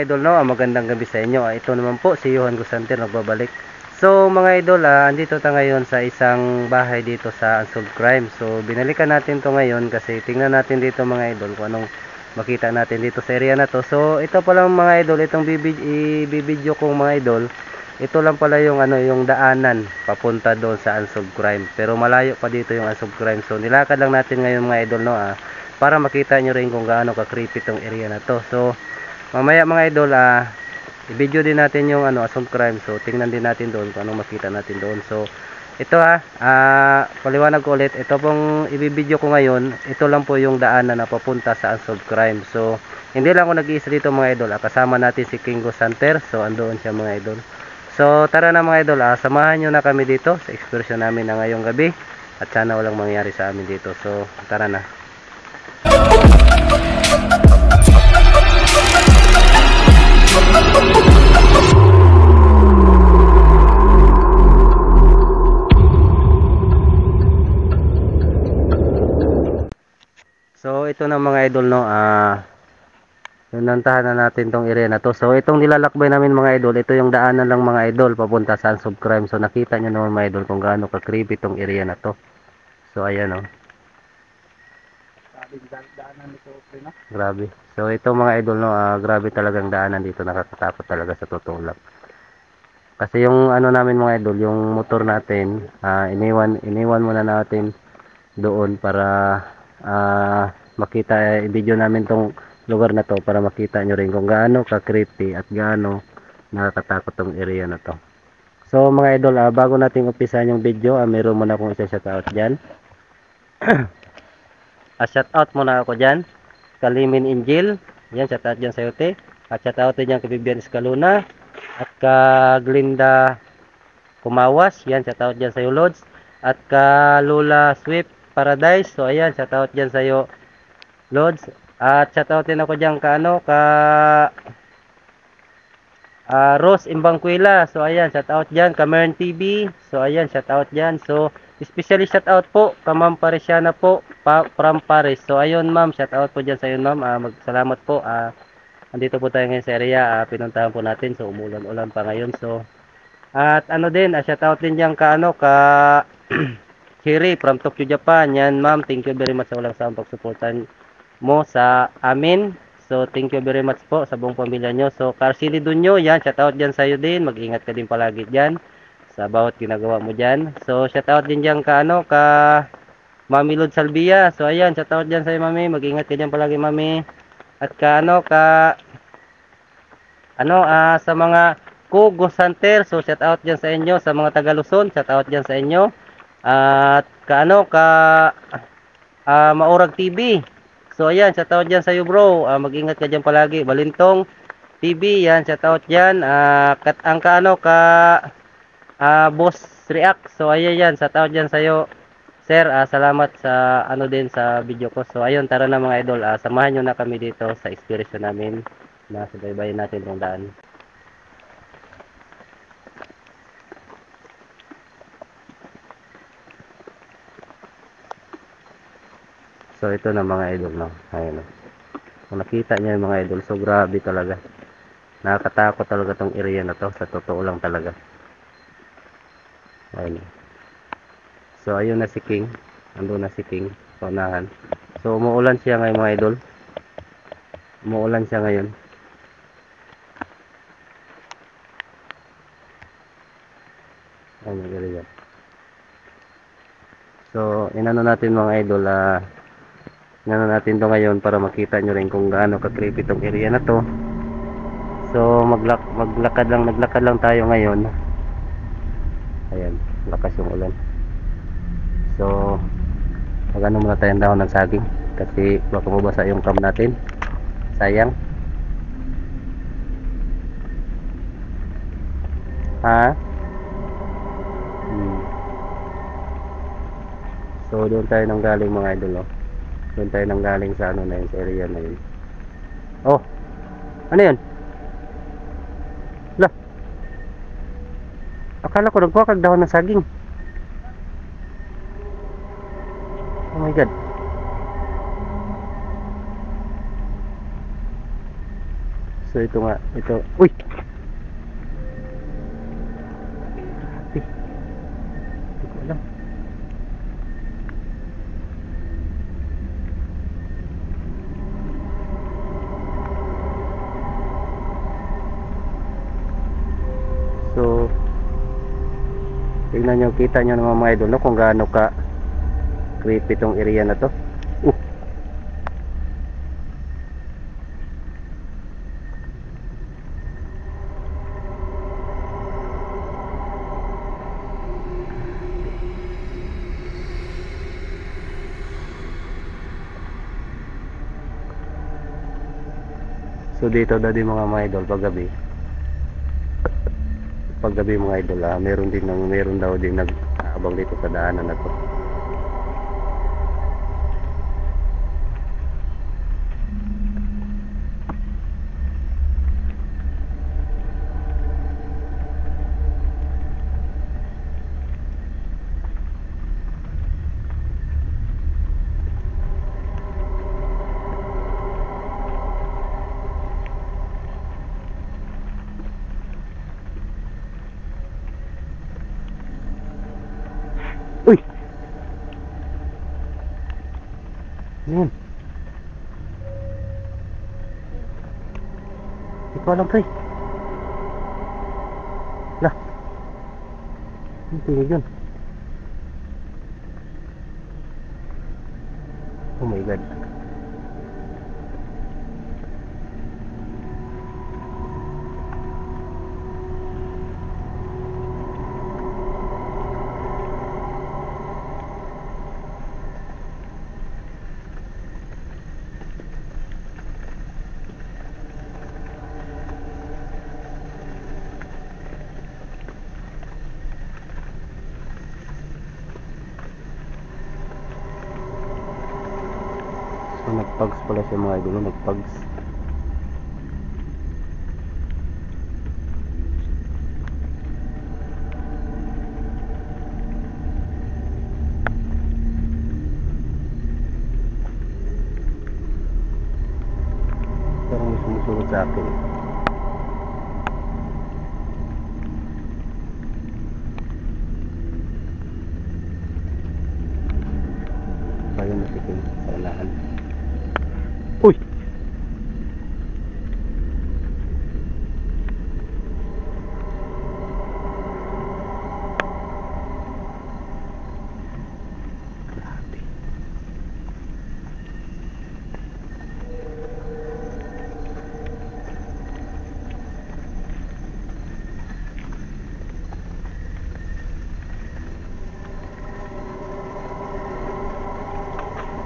idol, no, magandang gabi sa inyo. Ito naman po si Johan Gusanter nagbabalik. So mga idol, andito tayo ngayon sa isang bahay dito sa Unsolved Crime. So binalikan natin to ngayon kasi tingnan natin dito mga idol kung anong makita natin dito sa area na to. So ito pa lang mga idol, itong i-video kong mga idol. Ito lang pala yung yung daanan papunta doon sa Unsolved Crime. Pero malayo pa dito yung Unsolved Crime. So nilakad lang natin ngayon mga idol, no, para makita nyo rin kung gaano ka-creepy tong area na to. So mamaya mga idol, i-video din natin yung Unsolved Crime. So tingnan din natin doon kung anong makita natin doon. So ito paliwanag ko ulit, ito pong i-video ko ngayon, ito lang po yung daanan na papunta sa Unsolved Crime. So hindi lang ako nag-iisa dito mga idol, kasama natin si King Gusanter. So andoon siya mga idol. So tara na mga idol, samahan nyo na kami dito sa excursion namin na ngayong gabi. At sana walang mangyari sa amin dito. So tara na. So ito na mga idol, no, nantahan na natin tong area na to. So itong nilalakbay namin mga idol, ito yung daanan lang mga idol papunta sa Unsolved Crime. So nakita nyo naman mga idol kung gaano ka creepy tong area na to. So ayan, oh. Grabe. So ito mga idol, no, grabe talagang daanan dito, nakakatakot talaga sa totoo lang. Kasi yung namin mga idol, yung motor natin, iniwan muna natin doon para makita, i-video namin tong lugar na to para makita nyo rin kung gaano ka creepy at gaano nakakatakot tong area na to. So mga idol, bago natin umpisahan yung video, meron muna akong isa-shoutout dyan. Shoutout muna ako dyan Kalimin Injil, yan, shoutout dyan sa yote. At shoutout din dyan kay Bibian Escalona at ka Glinda Kumawas, yan, shoutout dyan sa iyo Lods. At ka Lola Swift Paradise, so ayan, shoutout dyan sa iyo Lods. At shoutout din ako dyan ka Rose Imbangquila, so ayan, shoutout dyan ka Mern TV, so ayan, shoutout dyan. So especially shoutout po ka Ma'am Parisiana po from Paris. So ayun ma'am, shoutout po dyan sa iyo ma'am. Salamat po. Andito po tayo ngayon sa area, pinuntahan po natin. So umulan-ulan pa ngayon. So at din, shoutout din dyan ka Chiri from Tokyo, Japan. Yan ma'am, thank you very much sa walang sawang pagsuportan mo sa amin. So thank you very much po sa buong pamilya nyo. So Carcili Dunyo, yan, shoutout dyan sa iyo din. Mag-ingat ka din palagi dyan sa bawat ginagawa mo dyan. So shoutout din dyan ka Mami Lod Salvia. So ayan, shoutout dyan sa iyo mami. Mag-ingat ka dyan palagi mami. At ka sa mga Kugo Santer. So shoutout dyan sa inyo. Sa mga taga Luzon, shoutout dyan sa inyo. At ka Maurag TV. So ayan, shoutout dyan sa iyo bro. Mag-ingat ka dyan palagi. Balintong TV, yan, shoutout dyan. Boss React. So ayan yan, shoutout dyan sa iyo sir. Salamat sa din sa video ko. So ayun, tara na mga idol, samahan nyo na kami dito sa experience namin na subaybayan natin ng daan. So ito na mga idol, no. Ayun, no. Kung nakita nyo yung mga idol, so grabe talaga. Nakakatakot talaga tong area na to, sa totoo lang talaga. Ayun. So ayun na si King. Andun na si King sa unahan. So umuulan siya ngayon mga idol. Umuulan siya ngayon. Ayun, area. So inano natin mga idol, inano natin to ngayon para makita nyo rin kung gaano ka-creepy tong area na to. So naglakad lang tayo ngayon. Ayan, lakas yung ulan. So magano muna tayong dahon ng saging kasi baka mabasa yung cam natin. Sayang. So doon tayo nang galing mga idol, oh. Doon tayo nang galing sa na yun, sa area na yun. Oh, ano yun? Lah, akala ko nagkuha kag dahon ng saging. Oh my god. So ito nga, ito. Uy! Grabe. Hindi ko alam. So tingnan nyo, kita nyo naman mga idol, no, kung gaano ka creepy tong area na to. So dito daw din mga idol paggabi mga idol, meron daw din nag-aabang dito sa daanan na to. Uy! Yan. Hindi ko alam pre. Lah. Ang tingin yun. Oh my god. So nagpags pala siya mga idol, nagpags. Parang may sumusunod sa akin. Ayun, nasikin sa unahan. Uy! Grabe.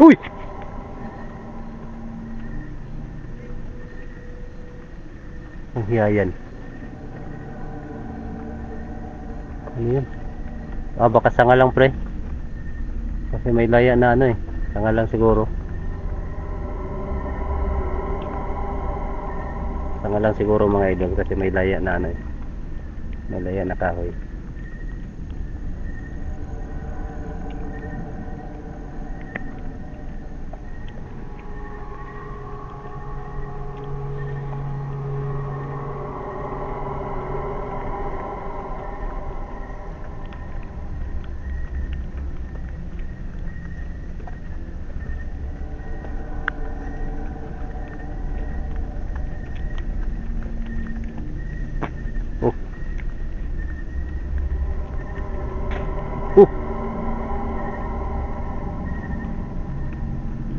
Uy! Ang hiyayan. Ano yun? Baka sanga lang pre. Kasi may laya na ano eh. Sanga lang siguro. Sanga lang siguro mga idol kasi may laya na ano eh. May laya na kahoy.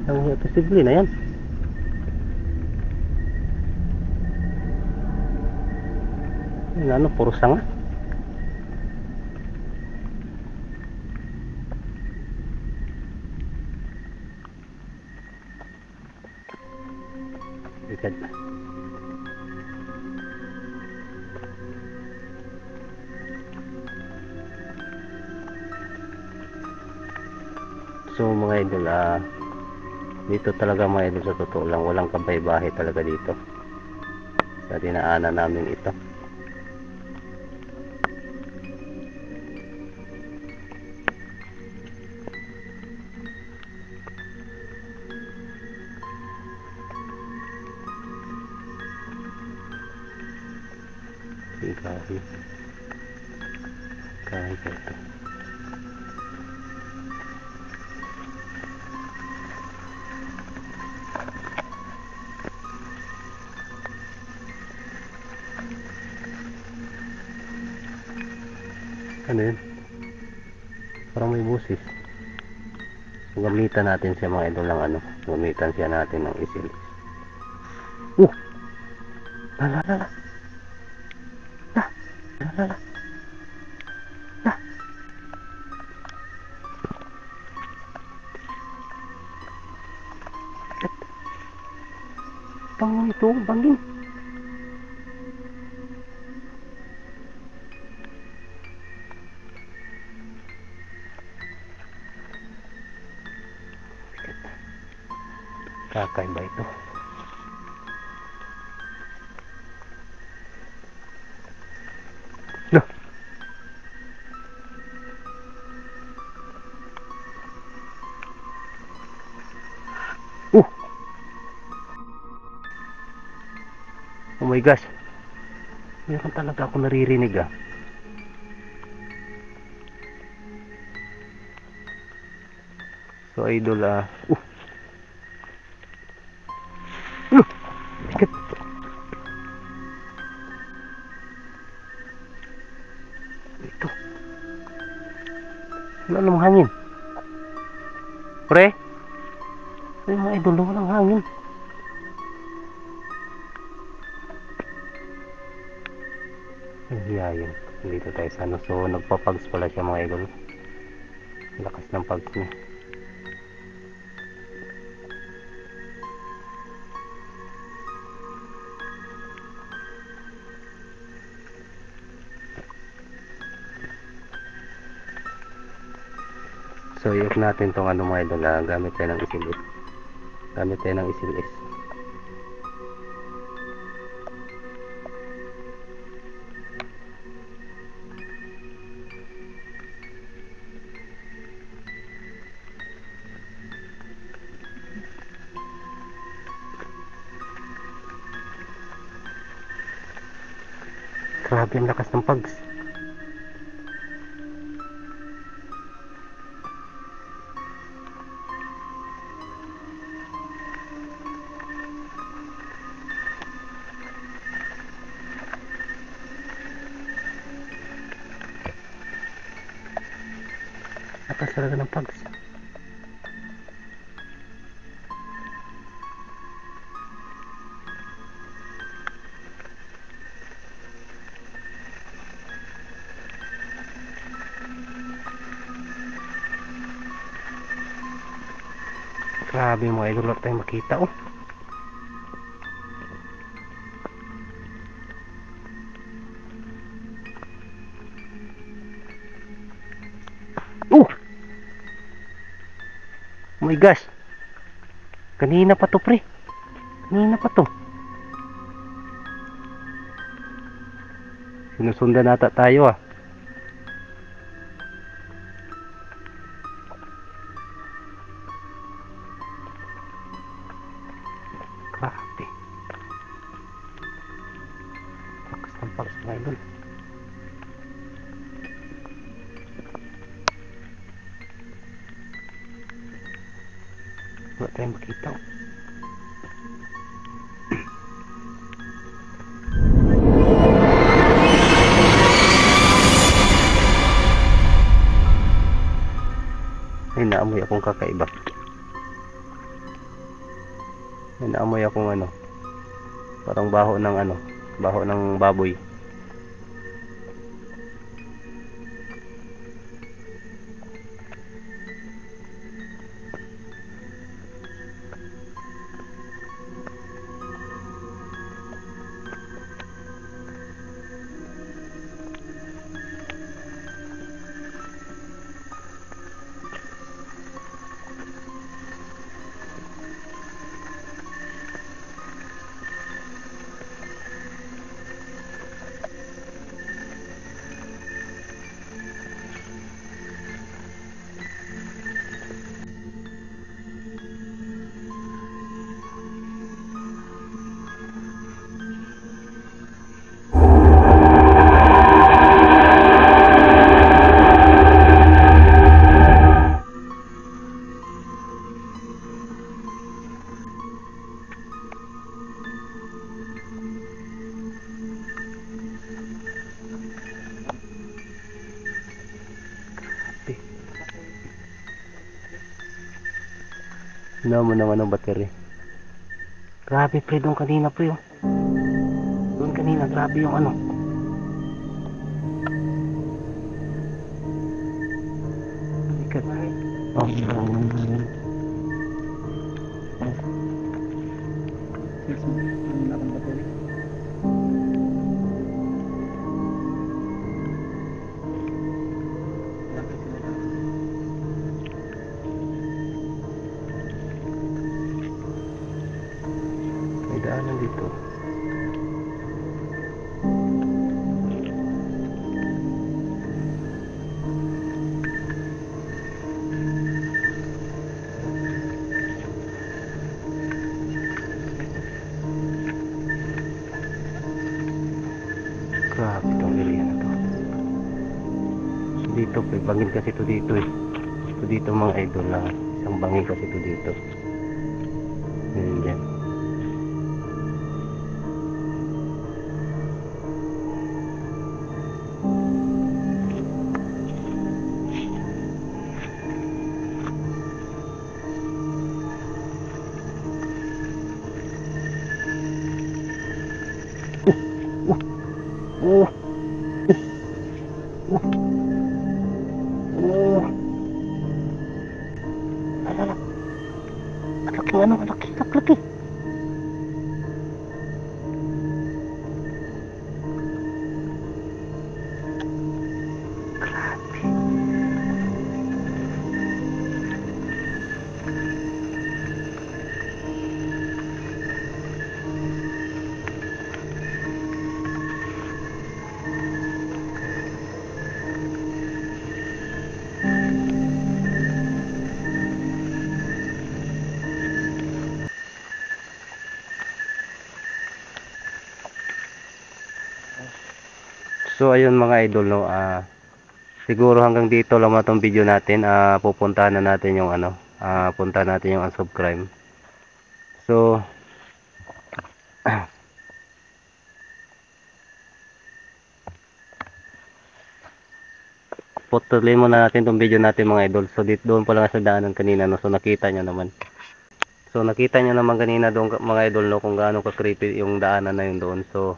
Ang posible na yan. Yan ano, puro sanga. Dekat. So mga idol, dito talaga mga idol, sa totoo lang walang kabay-bahay talaga dito sa dinaanan namin ito. Kahoy. Kahoy pa ito. Ano yun? Parang may busis. So, gamitan natin siya mga idol ng ano. Gamitan siya natin ng isil. La la la la. La la la la. La. Tama ito, bangin. Kakaiba ito. No. Oh my gosh. Meron talaga ako naririnig ah. So idol Bigat. Ito. Wala namang hangin. Pre? Ay mga idol, walang hangin. Hiyayin. Dito tayo sa ano. So nagpapags pala siya mga idol. Lakas ng pags niya. So i-off natin tong ano mga idol. Gamit tayo ng isilis. Gamit tayo ng isilis. Grabe ang lakas ng pags. Lakas talaga ng pags. Grabe mga idol, wala tayong makita oh. Oh my gosh. Kanina pa to pre. Kanina pa to. Sinusundan nata tayo ah. Grabe. Lakas ng pags mga idol. Wala tayong makita oh. Ay naamoy akong kakaiba. Ay naamoy akong ano. Parang baho ng ano. Baho ng baboy. Hinaw mo ng ano, battery. Grabe pre, doon kanina pre. Oh. Doon kanina, grabe yung ano. Ikat. Oh, may daanan dito. Grabe itong area na to. Dito pre, bangin kasi ito dito eh. Ito dito mga idol lang. Isang bangin kasi ito dito. Yan dyan. Oh. Oh. Alala. Laki ano, laki. So ayun mga idol no, siguro hanggang dito lang na tong video natin. Pupuntahan na natin yung ano, puntahan natin yung unsubscribe. So putulin muna natin tong video natin mga idol. So dito doon pa lang sa daanan kanina no. So nakita nyo naman. So nakita nyo naman kanina doon mga idol no, kung gaano ka creepy yung daanan na yun doon. So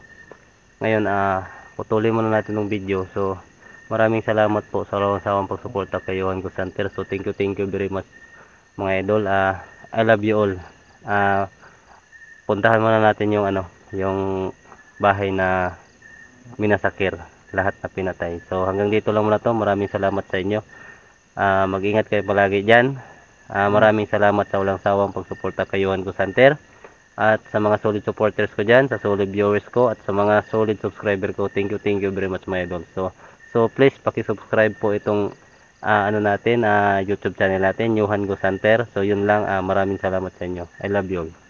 ngayon putulin muna natin ng video. So maraming salamat po sa walang sawang pagsuporta kay Johan Gusanter. So thank you very much mga idol. I love you all. Puntahan muna natin yung ano, yung bahay na minasakir, lahat na pinatay. So hanggang dito lang muna to. Maraming salamat sa inyo. Mag-ingat kayo palagi diyan. Maraming salamat sa walang sawang pagsuporta kay Johan Gusanter. At sa mga solid supporters ko dyan, sa solid viewers ko, at sa mga solid subscriber ko, thank you very much my idol. So please paki-subscribe po itong ano natin, YouTube channel natin, Johan Gusanter. So yun lang, maraming salamat sa inyo. I love you all.